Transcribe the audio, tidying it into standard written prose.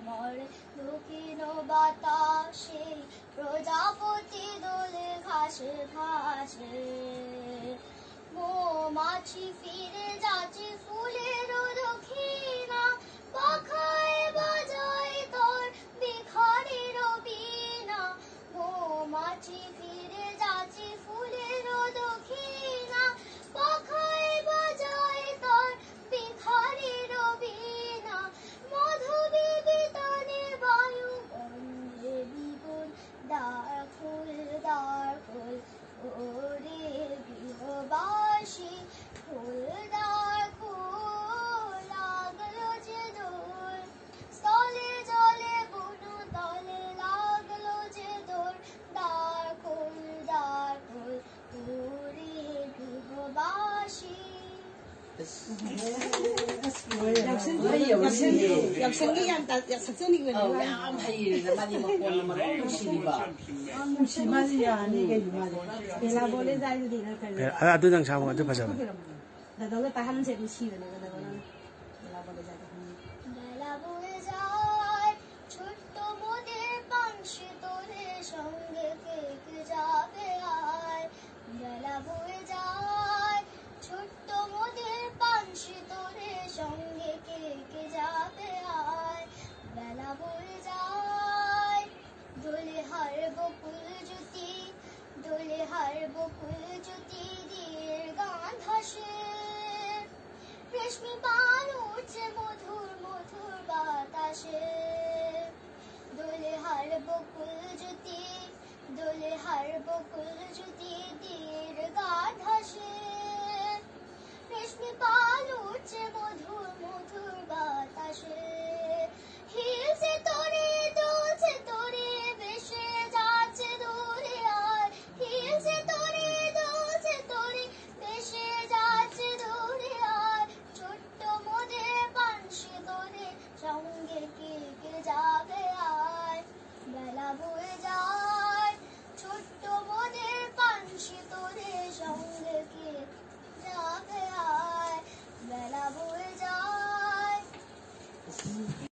মর দক্ষিণ বাতাসে প্রজাপতি দোলে ঘাসে ঘাসে মৌমাছি ফিরে যাচ্ছে ফুলের দক্ষিণা পাখায় বাজায় তোর বিখারের বীণা মৌমাছি ফিরে যাচ্ছে ফুলের দক্ষিণা পাখায় বাজায় তোর বিখারের বীণা মধুবী বিতানে বায়ু গন্ধে দ্বিগুণ দ্বার খুল ওরে গৃহবাসী ফুলদার খুল লাগলো যে দোর স্থলে জলে বুনো তলে লাগলো যে দোর দ্বার খুল ওরে গৃহবাসী 역생이 작전이거든요. 심하지 않게 배나 보내 자주 되는 편. 아두장 잡아 저 가자. 나도 다한 세도 시는 거는 배나 보내 자주. বেলা বয়ে যায় ছোট্ট মোদের পানসি তোরে সঙ্গে কে কে যাবে আয় বেলা বয়ে যায় ছোট্ট মোদের পানসি তোরে সঙ্গে কে কে যাবে আয় বেলা বয়ে যায় দোলে হার বকুল জ্যোতি দিয়ে গান ভাসে রেশমি বান উঠছে মধুর বাতাসে দোলে হার বকুল জ্যোতি তীর গান ভাসে রেশমি বান উঠছে মধুর বাতাসে হিলছে তোরে দুলছে তোরে ভেসে যাচ্ছে দূরে আর হিলছে তোরে দুলছে তোরে ভেসে যাচ্ছে দূরে আর ছোট্ট মোদের পানসি তোরে সঙ্গে কে কে যাবে আয় বেলা বয়ে যায় ছোট্ট মোদের পানসি তোরে সঙ্গে কে যাবে আয় বেলা বয়ে যায়